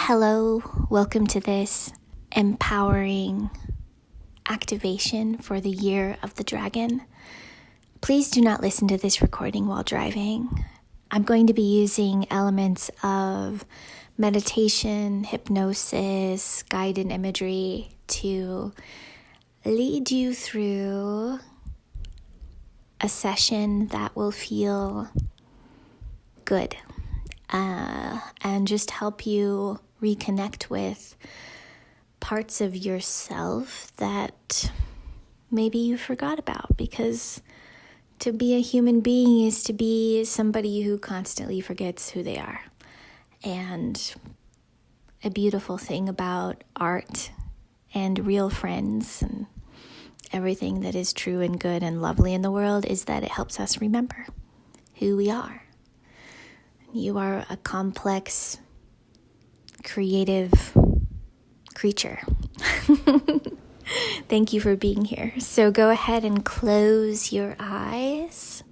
Hello, welcome to this empowering activation for the Year of the Dragon. Please do not listen to this recording while driving. I'm going to be using elements of meditation, hypnosis, guided imagery to lead you through a session that will feel good and just help you reconnect with parts of yourself that maybe you forgot about, because to be a human being is to be somebody who constantly forgets who they are. And a beautiful thing about art and real friends and everything that is true and good and lovely in the world is that it helps us remember who we are. You are a complex, creative creature. Thank you for being here. So go ahead and close your eyes.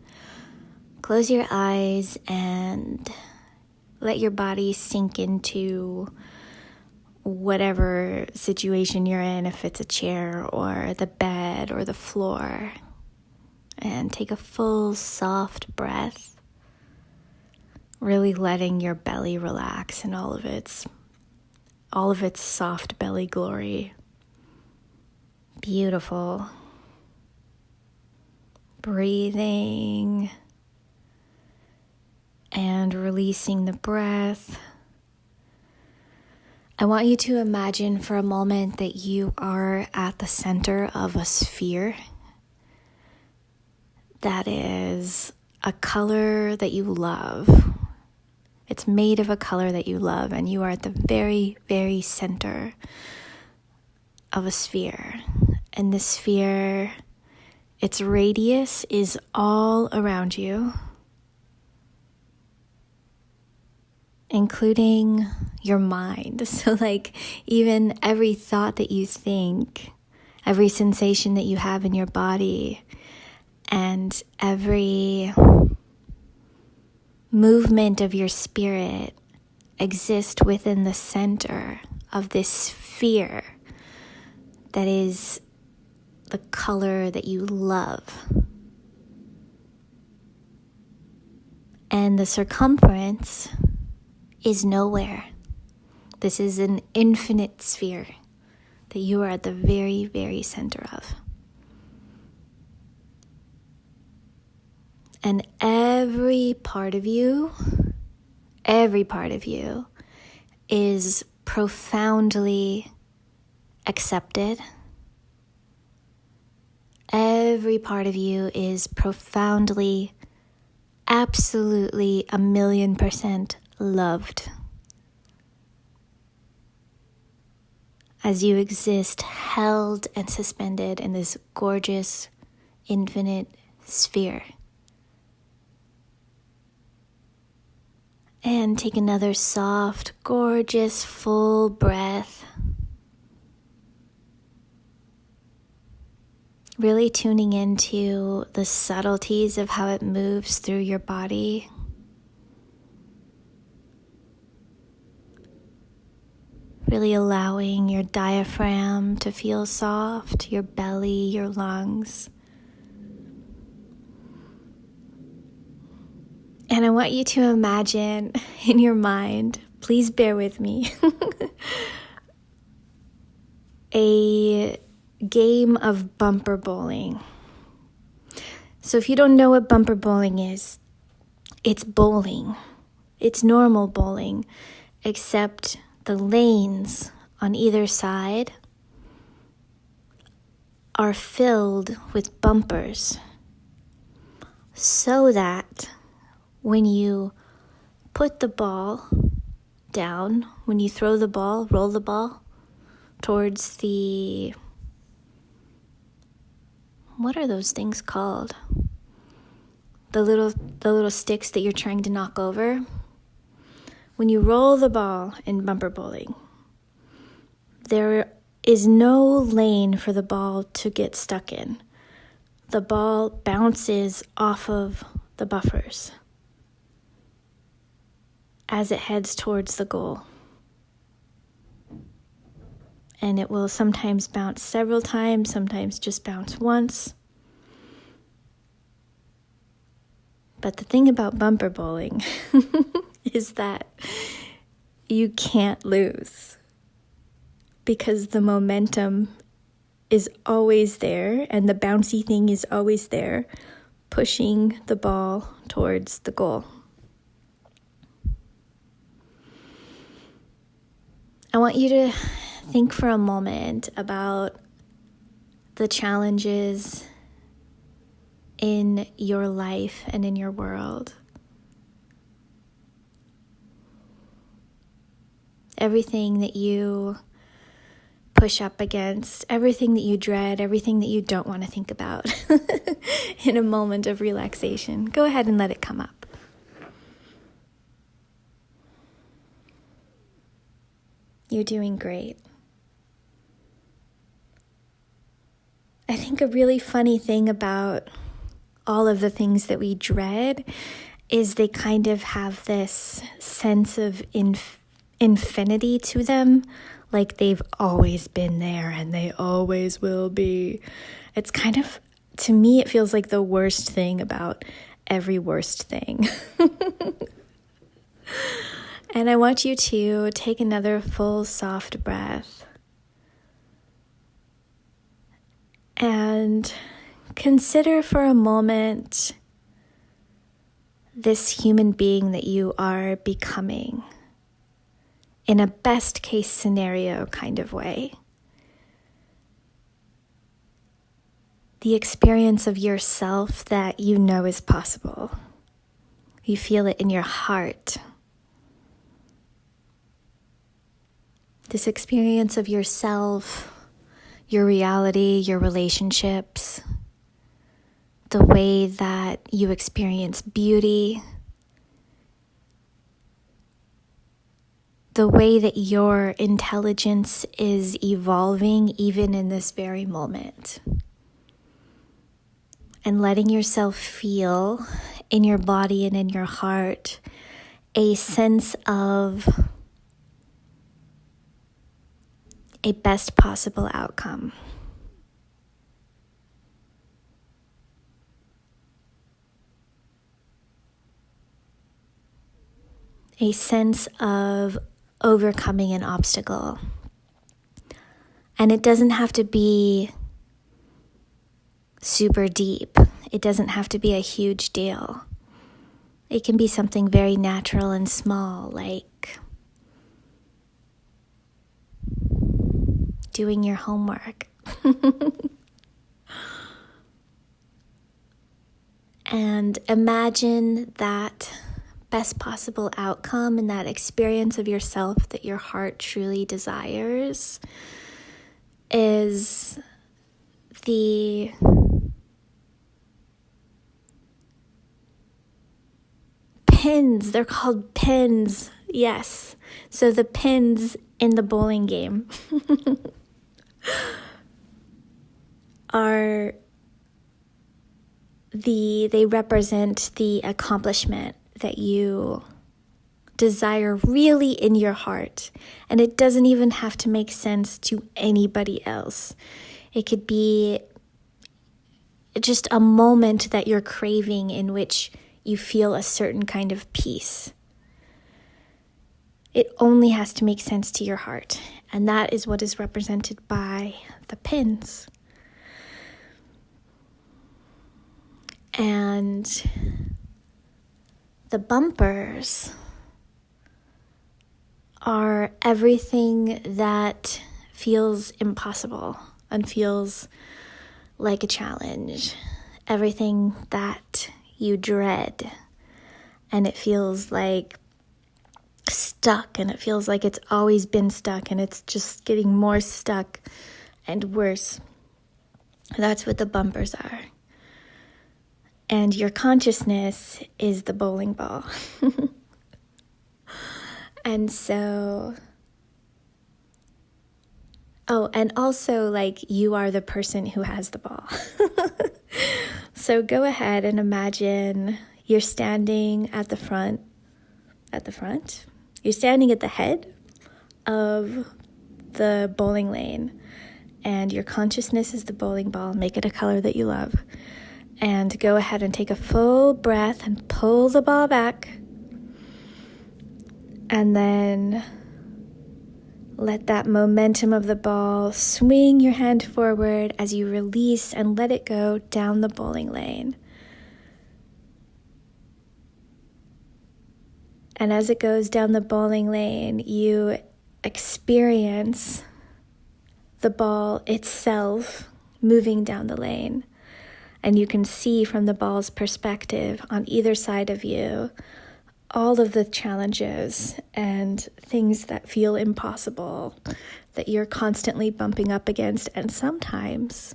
Close your eyes and let your body sink into whatever situation you're in, if it's a chair or the bed or the floor. And take a full, soft breath. Really letting your belly relax in all of its soft belly glory. Beautiful. Breathing and releasing the breath. I want you to imagine for a moment that you are at the center of a sphere that is a color that you love. It's made of a color that you love, and you are at the very, very center of a sphere. And this sphere, its radius is all around you, including your mind. So even every thought that you think, every sensation that you have in your body, and every movement of your spirit exist within the center of this sphere that is the color that you love. And the circumference is nowhere. This is an infinite sphere that you are at the very, very center of. And every part of you is profoundly accepted. Every part of you is profoundly, absolutely 1,000,000% loved. As you exist held and suspended in this gorgeous, infinite sphere. And take another soft, gorgeous, full breath. Really tuning into the subtleties of how it moves through your body. Really allowing your diaphragm to feel soft, your belly, your lungs. And I want you to imagine in your mind, please bear with me, a game of bumper bowling. So if you don't know what bumper bowling is, it's bowling. It's normal bowling, except the lanes on either side are filled with bumpers so that when you put the ball down, when you throw the ball, roll the ball towards what are those things called? The little sticks that you're trying to knock over. When you roll the ball in bumper bowling, there is no lane for the ball to get stuck in. The ball bounces off of the buffers as it heads towards the goal. and it will sometimes bounce several times, sometimes just bounce once. But the thing about bumper bowling is that you can't lose, because the momentum is always there and the bouncy thing is always there, pushing the ball towards the goal. I want you to think for a moment about the challenges in your life and in your world. Everything that you push up against, everything that you dread, everything that you don't want to think about in a moment of relaxation. Go ahead and let it come up. You're doing great. I think a really funny thing about all of the things that we dread is they kind of have this sense of infinity to them, like they've always been there and they always will be. It's kind of, to me, it feels like the worst thing about every worst thing. And I want you to take another full, soft breath and consider for a moment this human being that you are becoming in a best case scenario kind of way. The experience of yourself that you know is possible. You feel it in your heart. This experience of yourself, your reality, your relationships, the way that you experience beauty, the way that your intelligence is evolving even in this very moment. And letting yourself feel in your body and in your heart a sense of a best possible outcome. A sense of overcoming an obstacle. And it doesn't have to be super deep. It doesn't have to be a huge deal. It can be something very natural and small, like doing your homework. And imagine that best possible outcome and that experience of yourself that your heart truly desires is the pins. They're called pins. Yes. So the pins in the bowling game they represent the accomplishment that you desire really in your heart. And it doesn't even have to make sense to anybody else. It could be just a moment that you're craving in which you feel a certain kind of peace. It only has to make sense to your heart. And that is what is represented by the pins. And the bumpers are everything that feels impossible and feels like a challenge. Everything that you dread. And it feels like stuck, and it feels like it's always been stuck, and it's just getting more stuck and worse. That's what the bumpers are. And your consciousness is the bowling ball. And so, and also like you are the person who has the ball. So go ahead and imagine you're standing at the front. You're standing at the head of the bowling lane, and your consciousness is the bowling ball. Make it a color that you love. And go ahead and take a full breath and pull the ball back. And then let that momentum of the ball swing your hand forward as you release and let it go down the bowling lane. And as it goes down the bowling lane, you experience the ball itself moving down the lane. And you can see from the ball's perspective on either side of you all of the challenges and things that feel impossible that you're constantly bumping up against. And sometimes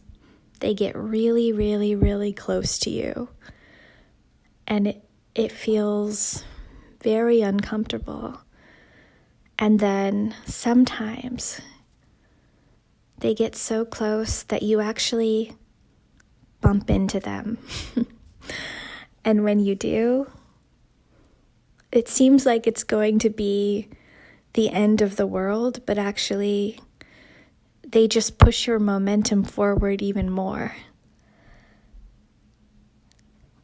they get really, really, really close to you. And it feels very uncomfortable. And then sometimes they get so close that you actually bump into them. And when you do, it seems like it's going to be the end of the world, but actually they just push your momentum forward even more.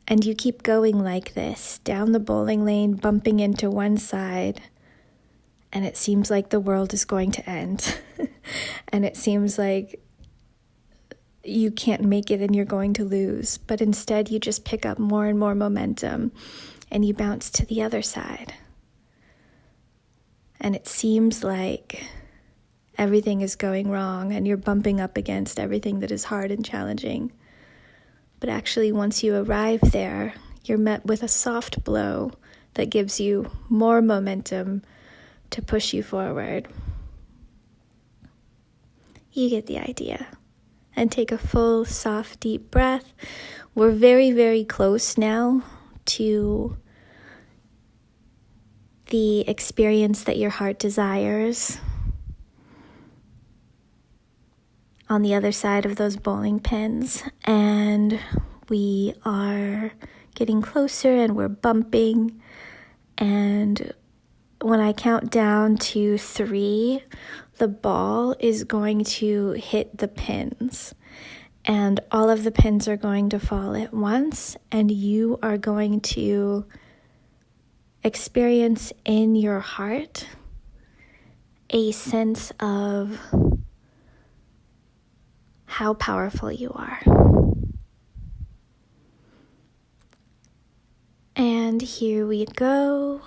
And you keep going like this, down the bowling lane, bumping into one side, and it seems like the world is going to end. And it seems like you can't make it and you're going to lose. But instead, you just pick up more and more momentum, and you bounce to the other side. And it seems like everything is going wrong, and you're bumping up against everything that is hard and challenging. But actually, once you arrive there, you're met with a soft blow that gives you more momentum to push you forward. You get the idea. And take a full, soft, deep breath. We're very, very close now to the experience that your heart desires on the other side of those bowling pins. And we are getting closer and we're bumping. And when I count down to 3, the ball is going to hit the pins. And all of the pins are going to fall at once. And you are going to experience in your heart a sense of how powerful you are. And here we go.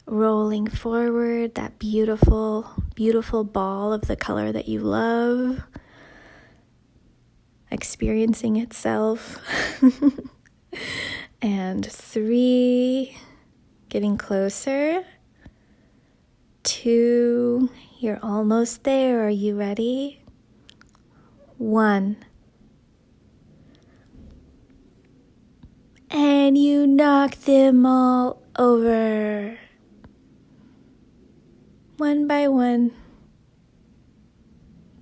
Rolling forward, that beautiful, beautiful ball of the color that you love, experiencing itself. And 3, getting closer. 2, you're almost there. Are you ready? 1. And you knock them all over. One by one.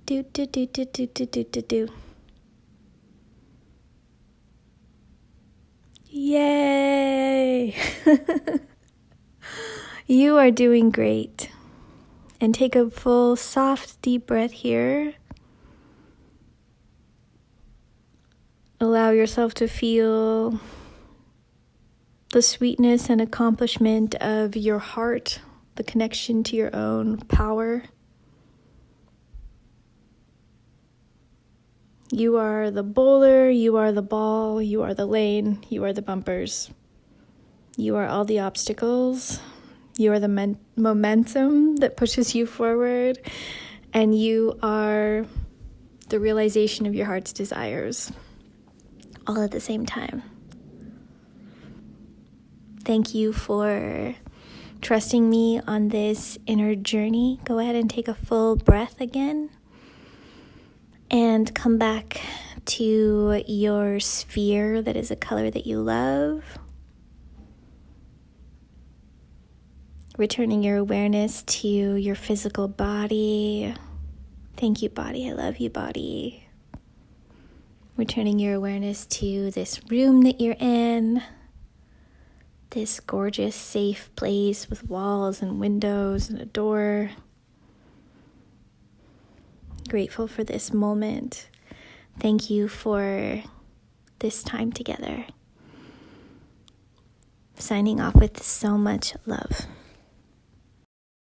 Do, do, do, do, do, do, do, do, do. Yay! You are doing great. And take a full, soft, deep breath here. Allow yourself to feel the sweetness and accomplishment of your heart, the connection to your own power. You are the bowler, you are the ball, you are the lane, you are the bumpers. You are all the obstacles. You are the momentum that pushes you forward. And you are the realization of your heart's desires, all at the same time. Thank you for trusting me on this inner journey. Go ahead and take a full breath again. And come back to your sphere that is a color that you love. Returning your awareness to your physical body. Thank you, body. I love you, body. Returning your awareness to this room that you're in. this gorgeous, safe place with walls and windows and a door. Grateful for this moment. Thank you for this time together. Signing off with so much love.